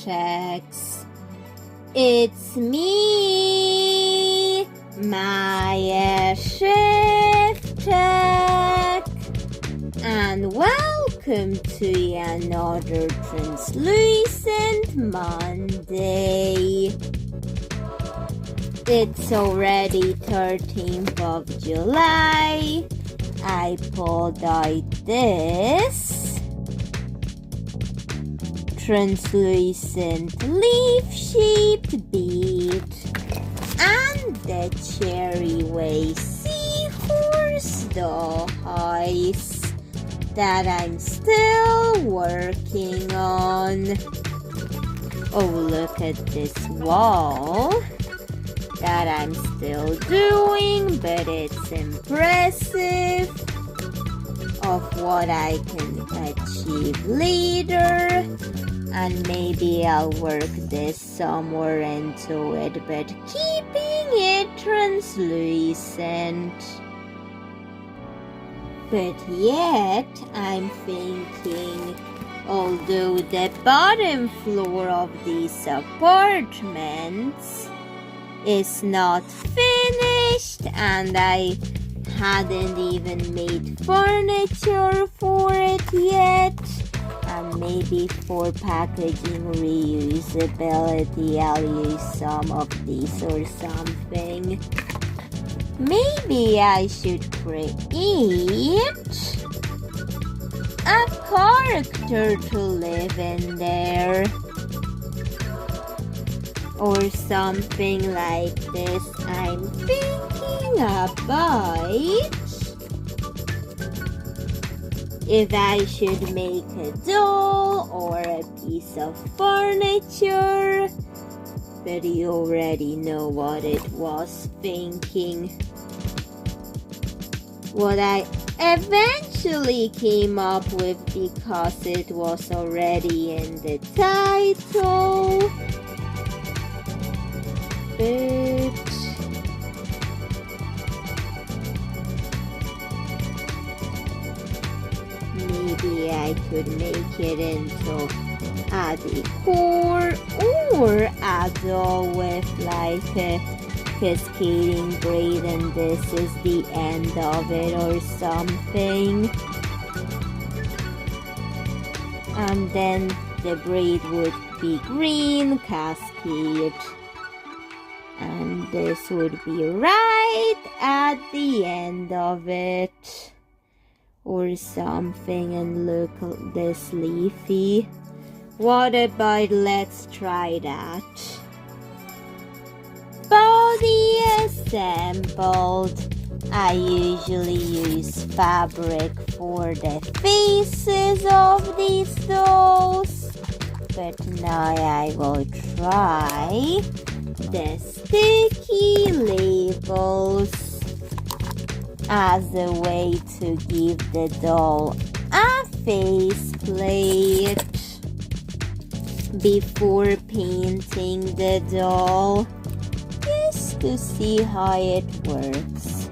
checks. It's me, Maya Shift Check, and welcome to another translucent Monday. It's already 13th of July. I pulled out this translucent leaf-shaped bead and the cherry way seahorse dollhouse that I'm still working on. Oh, look at this wall that I'm still doing, but it's impressive of what I can achieve later, and maybe I'll work this somewhere into it, but keeping it translucent. But yet I'm thinking, although the bottom floor of these apartments is not finished and I hadn't even made furniture for it yet, and maybe for packaging reusability I'll use some of these or something. Maybe I should create a character to live in there, or something like this. I'm thinking about if I should make a doll or a piece of furniture, but you already know what it was thinking. What I eventually came up with, because it was already in the title, but maybe I could make it into a decor or a doll with like a cascading braid and this is the end of it or something, and then the braid would be green cascade, and this would be right at the end of it or something, and look at this leafy. What about let's try that? Body assembled. I usually use fabric for the faces of these dolls, but now I will try the sticky labels as a way to give the doll a faceplate before painting the doll, just to see how it works.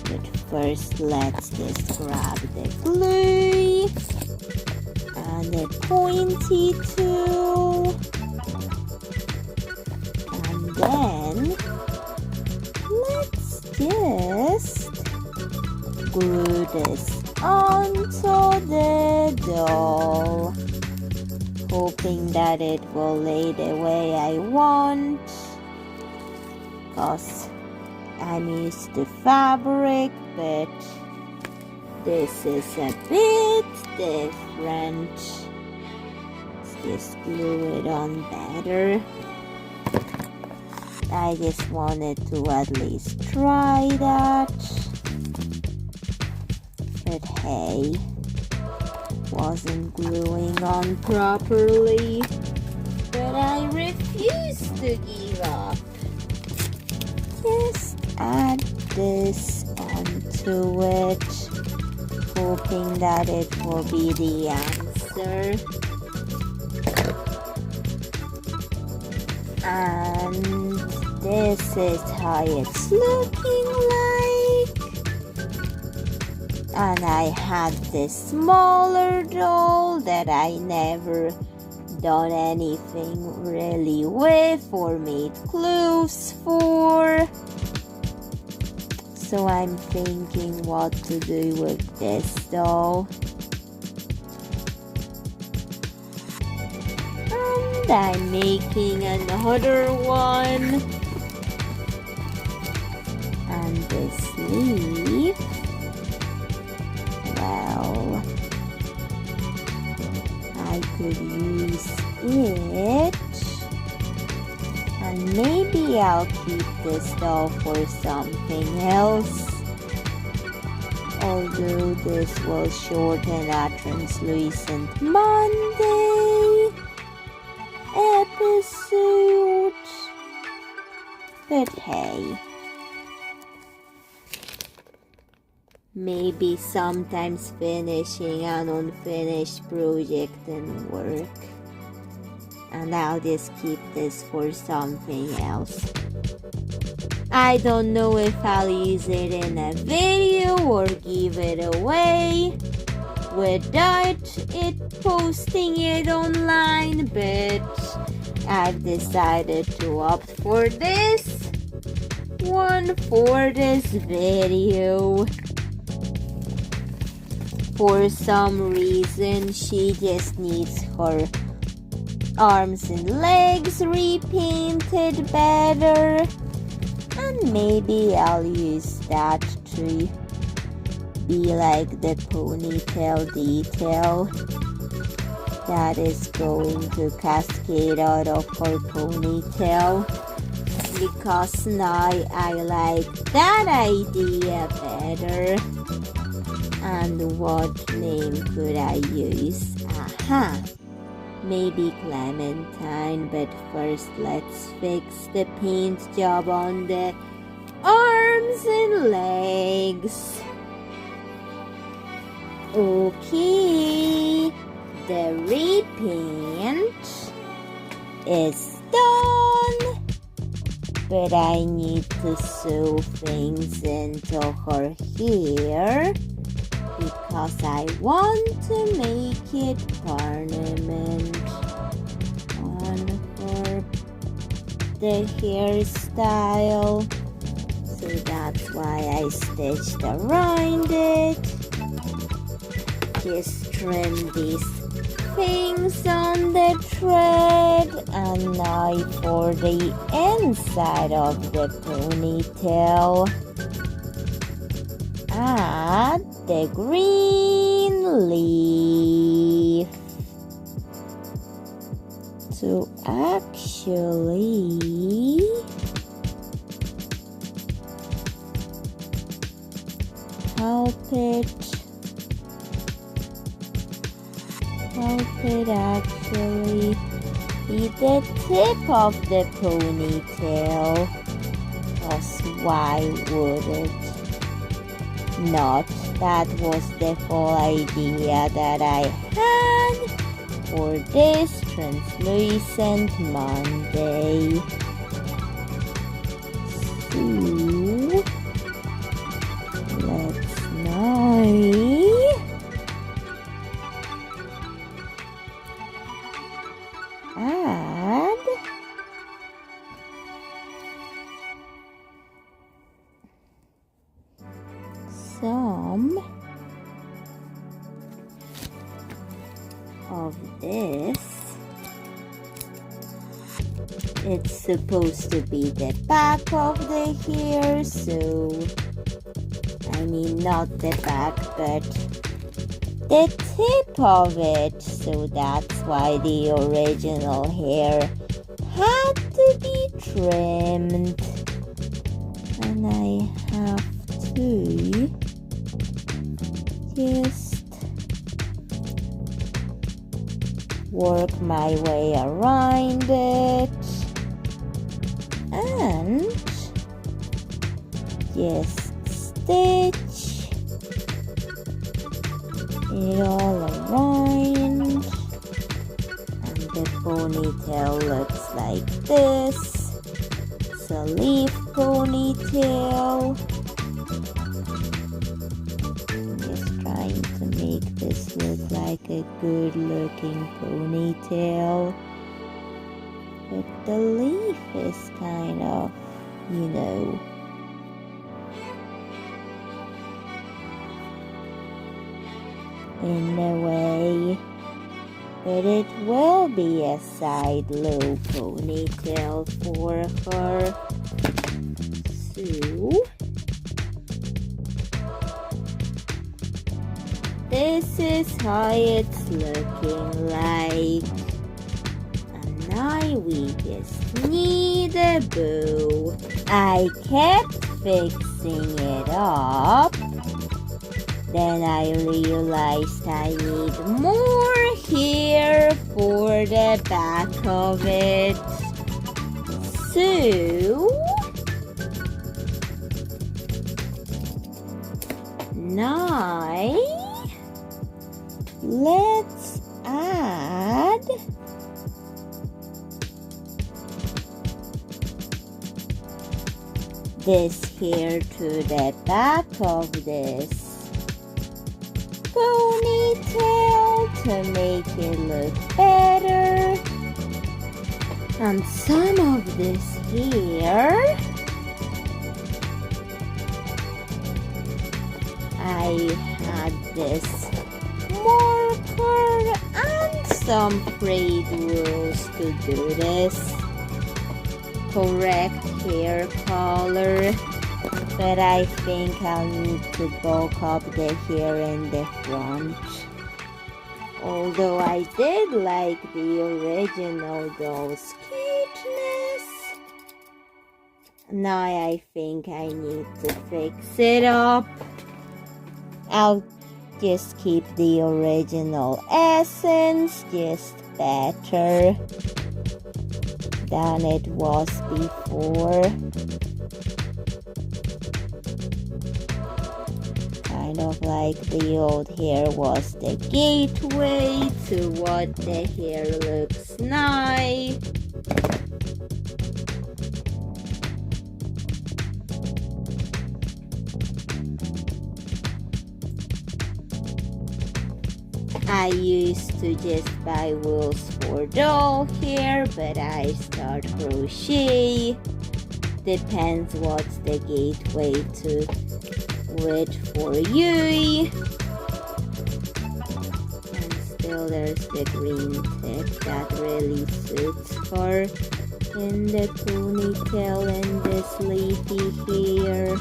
But first let's just grab the glue and a pointy tool, and then let's just glue this onto the doll, hoping that it will lay the way I want, because I'm used to fabric, but this is a bit different. Let's just glue it on better. I just wanted to at least try that. But hey, wasn't gluing on properly. But I refuse to give up. Just add this onto it, hoping that it will be the answer. And this is how it's looking like. And I had this smaller doll that I never done anything really with or made clues for. So I'm thinking what to do with this though. And I'm making another one. And the sleeve, well, I could use it. And maybe I'll keep this doll for something else. Although this will shorten our translucent Monday episode. But hey, maybe sometimes finishing an unfinished project didn't work. And I'll just keep this for something else. I don't know if I'll use it in a video or give it away without posting it online, but I've decided to opt for this one for this video. For some reason, she just needs her arms and legs repainted better, and maybe I'll use that to be like the ponytail detail that is going to cascade out of her ponytail, because now I like that idea better. And what name could I use? Aha! Maybe Clementine, but first let's fix the paint job on the arms and legs. Okay, the repaint is done, but I need to sew things into her hair because I want to make it ornament on her the hairstyle. So that's why I stitched around it. Just trim these things on the thread, and now for the inside of the ponytail. Add the green leaf to actually help it actually be the tip of the ponytail. Because why would it not? That was the whole idea that I had for this translucent Monday. So let's now add some of this. It's supposed to be the back of the hair, so I mean not the back but the tip of it, so that's why the original hair had to be trimmed. And I have to just work my way around it and just stitch it all around, and the ponytail looks like this. It's a leaf ponytail. I'm just trying to make this look like a good-looking ponytail. But the leaf is kind of, in a way. But it will be a side-low ponytail for her. So, this is how it's looking like. And now we just need a bow. I kept fixing it up. Then I realized I need more hair for the back of it. So, now let's add this hair to the back of this ponytail to make it look better. And some of this hair I had this marker and some frayed wools to do this correct hair color. But I think I'll need to bulk up the hair in the front. Although I did like the original doll's cuteness. Now I think I need to fix it up. I'll just keep the original essence, just better than it was before. Kind of like the old hair was the gateway to what the hair looks now. I used to just buy wools for doll hair, but I start crochet. Depends what's the gateway to it for you. And still there's the green tip that really suits her in the ponytail and this leafy hair.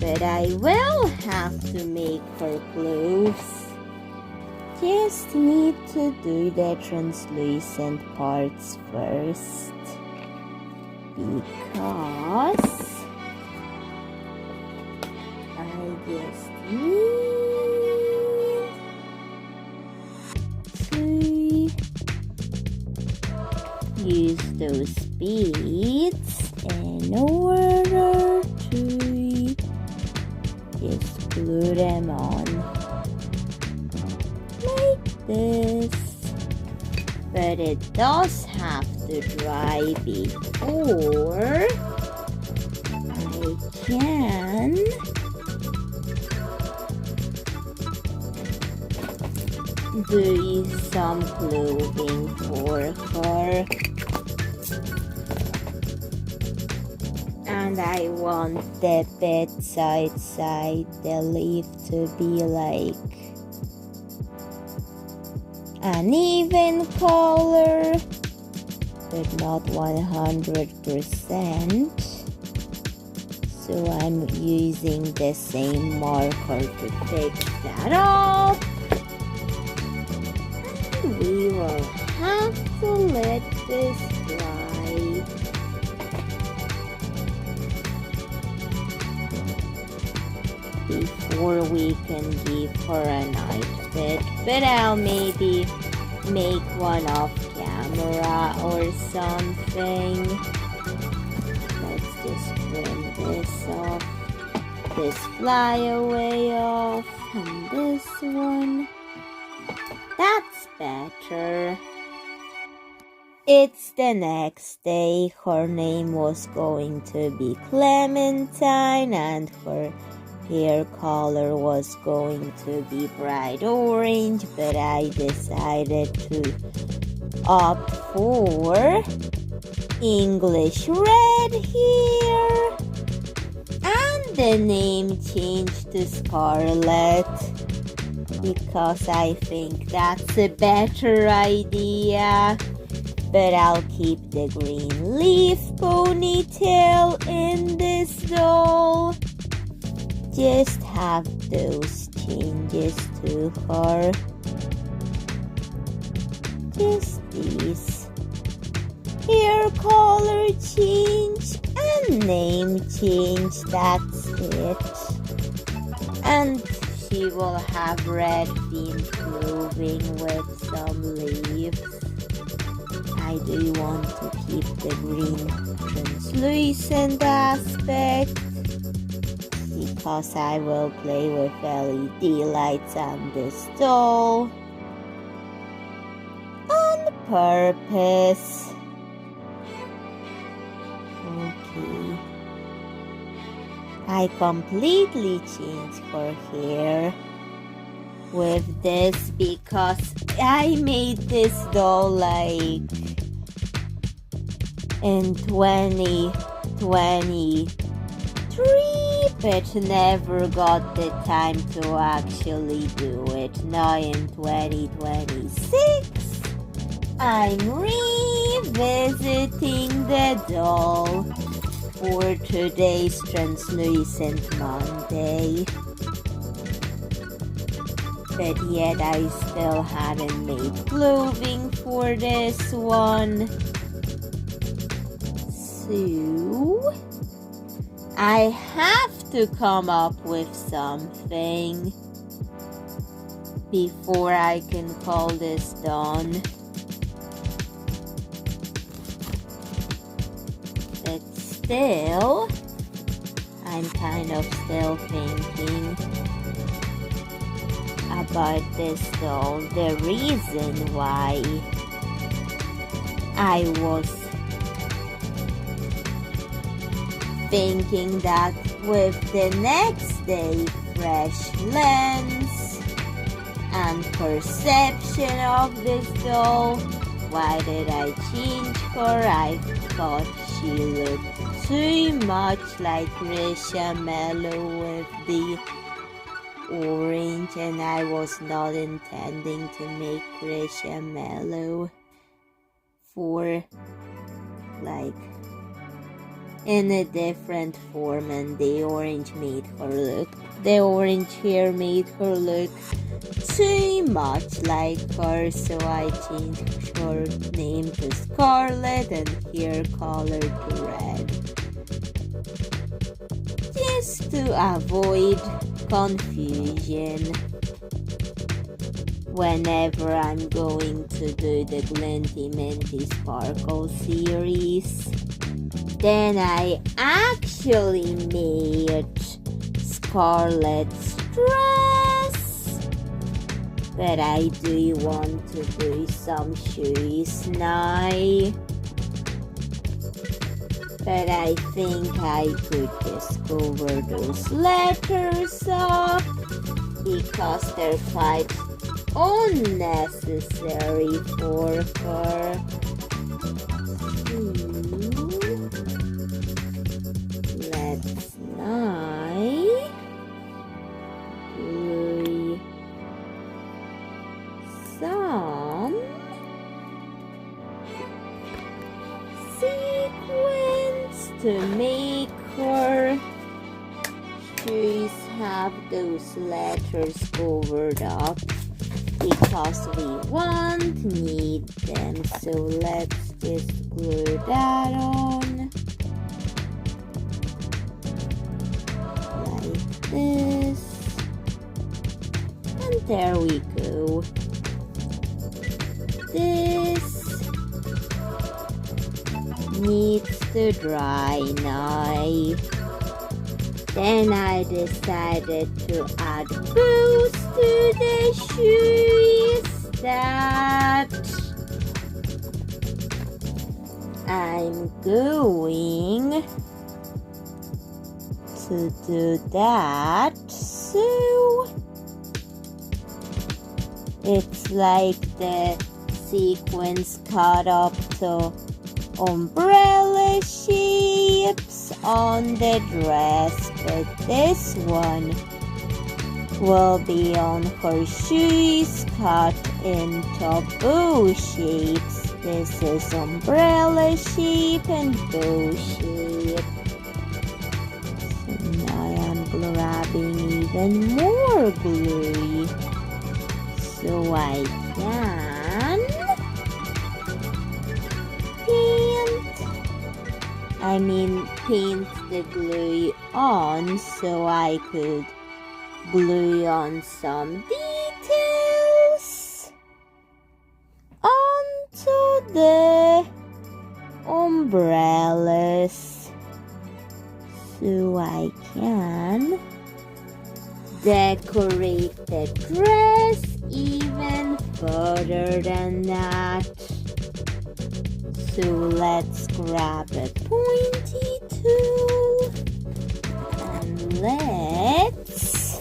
But I will have to make her clothes. Just need to do the translucent parts first. Because I just need to use those beads in order to just glue them on like this. But it does have to dry before I can do some clothing for her. And I want the bedside side, the leaf to be like an even color, but not 100%. So I'm using the same marker to fix that up. And we will have to let this dry. Before we can give her an outfit, but I'll maybe make one off camera or something. Let's just trim this off, this flyaway off, and this one. That's better. It's the next day. Her name was going to be Clementine, and her hair color was going to be bright orange, but I decided to opt for English red here. And the name changed to Scarlet because I think that's a better idea. But I'll keep the green leaf ponytail in this doll. Just have those changes to her. Just these. Hair color change and name change, that's it. And she will have red themed clothing with some leaves. I do want to keep the green translucent aspect because I will play with LED lights on this doll on purpose. Okay. I completely changed her hair with this because I made this doll like in 2023, but never got the time to actually do it. Now in 2026, I'm revisiting the doll for today's Translucent Monday. But yet I still haven't made clothing for this one. So I have to come up with something before I can call this done. But still, I'm kind of still thinking about this doll. The reason why I was thinking that with the next day fresh lens and perception of this doll, why did I change her? I thought she looked too much like Risha Mello with the orange, and I was not intending to make Risha Mello for like in a different form, and the orange hair made her look too much like her, so I changed her name to Scarlet and hair color to red, just to avoid confusion whenever I'm going to do the Glinty Minty Sparkle series. Then I actually made Scarlet's dress, but I do want to do some shoes now. But I think I could just cover those letters up because they're quite unnecessary for her. Let's now glue some sequins to make her shoes have those letters covered up because we won't need them. So let's just glue that on like this, and there we go. This needs to dry now. Then I decided to add boost to the shoes that I'm going to do that So it's like the sequins cut up to umbrella shapes on the dress, but this one will be on her shoes cut into bow shapes. This is umbrella shape and bow shape. So now I'm grabbing even more glue so I can paint the glue on so I could glue on some details onto the umbrellas so I can decorate the dress even further than that. So let's grab a pointy tool and let's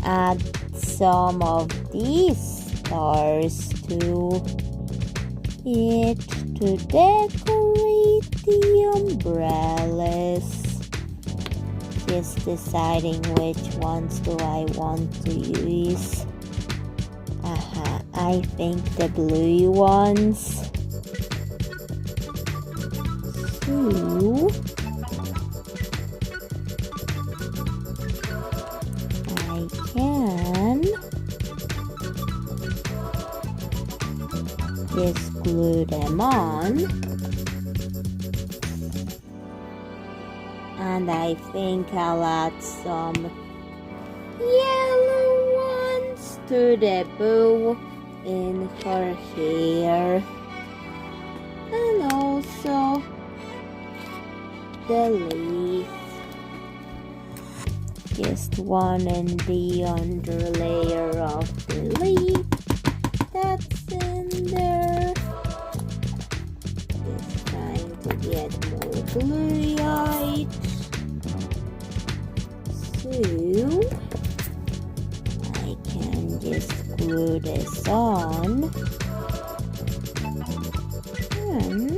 add some of these stars to it to decorate the umbrellas. Just deciding which ones do I want to use. I think the blue ones. So I can just glue them on, and I think I'll add some yellow ones to the bow in her hair, and also the leaf. Just one in the underlayer of the leaf that's in there. Just trying to get more glue out. So I can just glue this on. And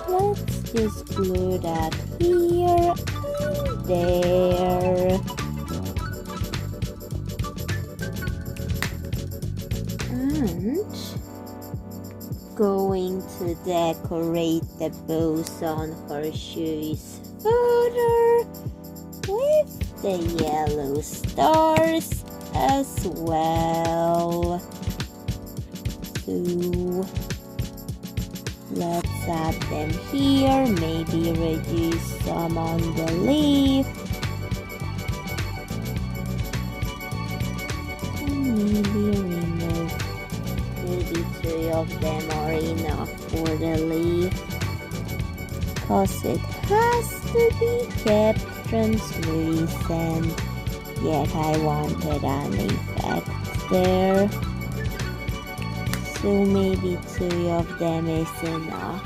let's just glue that here and there. And going to decorate the bows on her shoes further with the yellow stars as well. So let's add them here, maybe reduce some on the leaf, and maybe remove, maybe 2 of them are enough for the leaf, cause it has to be kept translucent, yet I wanted an effect there. So maybe 2 of them is enough.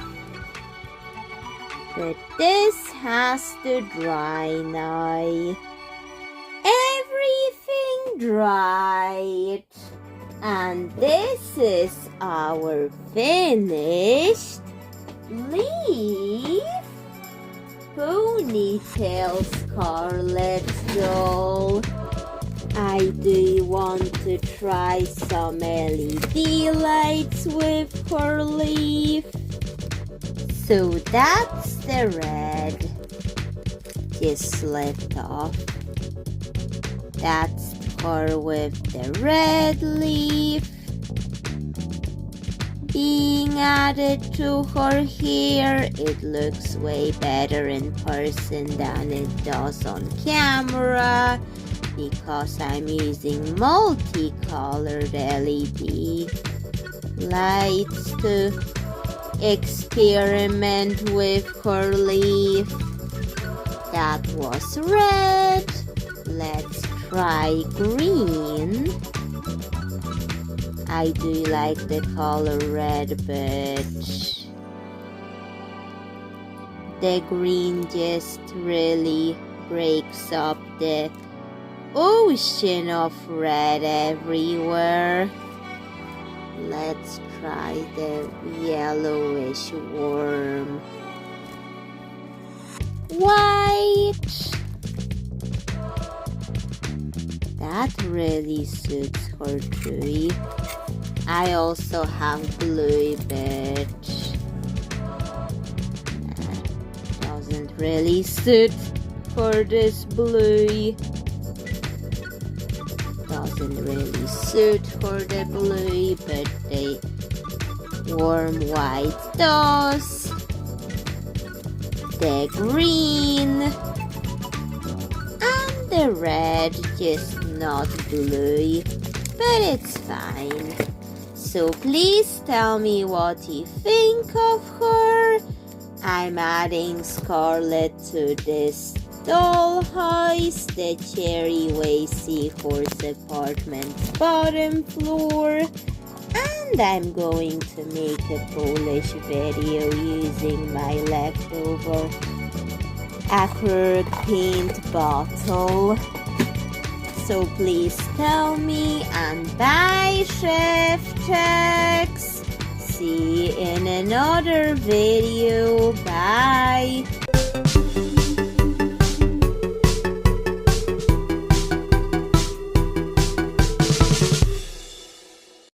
But this has to dry now. Everything dried. And this is our finished leaf Ponytail Scarlet doll. I do want to try some LED lights with her leaf. So that's the red. Just slipped off. That's her with the red leaf being added to her hair. It looks way better in person than it does on camera, because I'm using multicolored LED lights to experiment with her leaf. That was red. Let's try green. I do like the color red, but the green just really breaks up the ocean of red everywhere. Let's try the yellowish worm. White. That really suits her too. I also have blue, but that doesn't really suit for this blue. Doesn't really suit for the blue, but the warm white does. The green and the red, just not blue, but it's fine. So please tell me what you think of her. I'm adding Scarlet to this dollhouse, the Cherry Way Seahorse apartment's bottom floor, and I'm going to make a polish video using my leftover acrylic paint bottle. So please tell me, and bye, Chef Tex. See you in another video. Bye.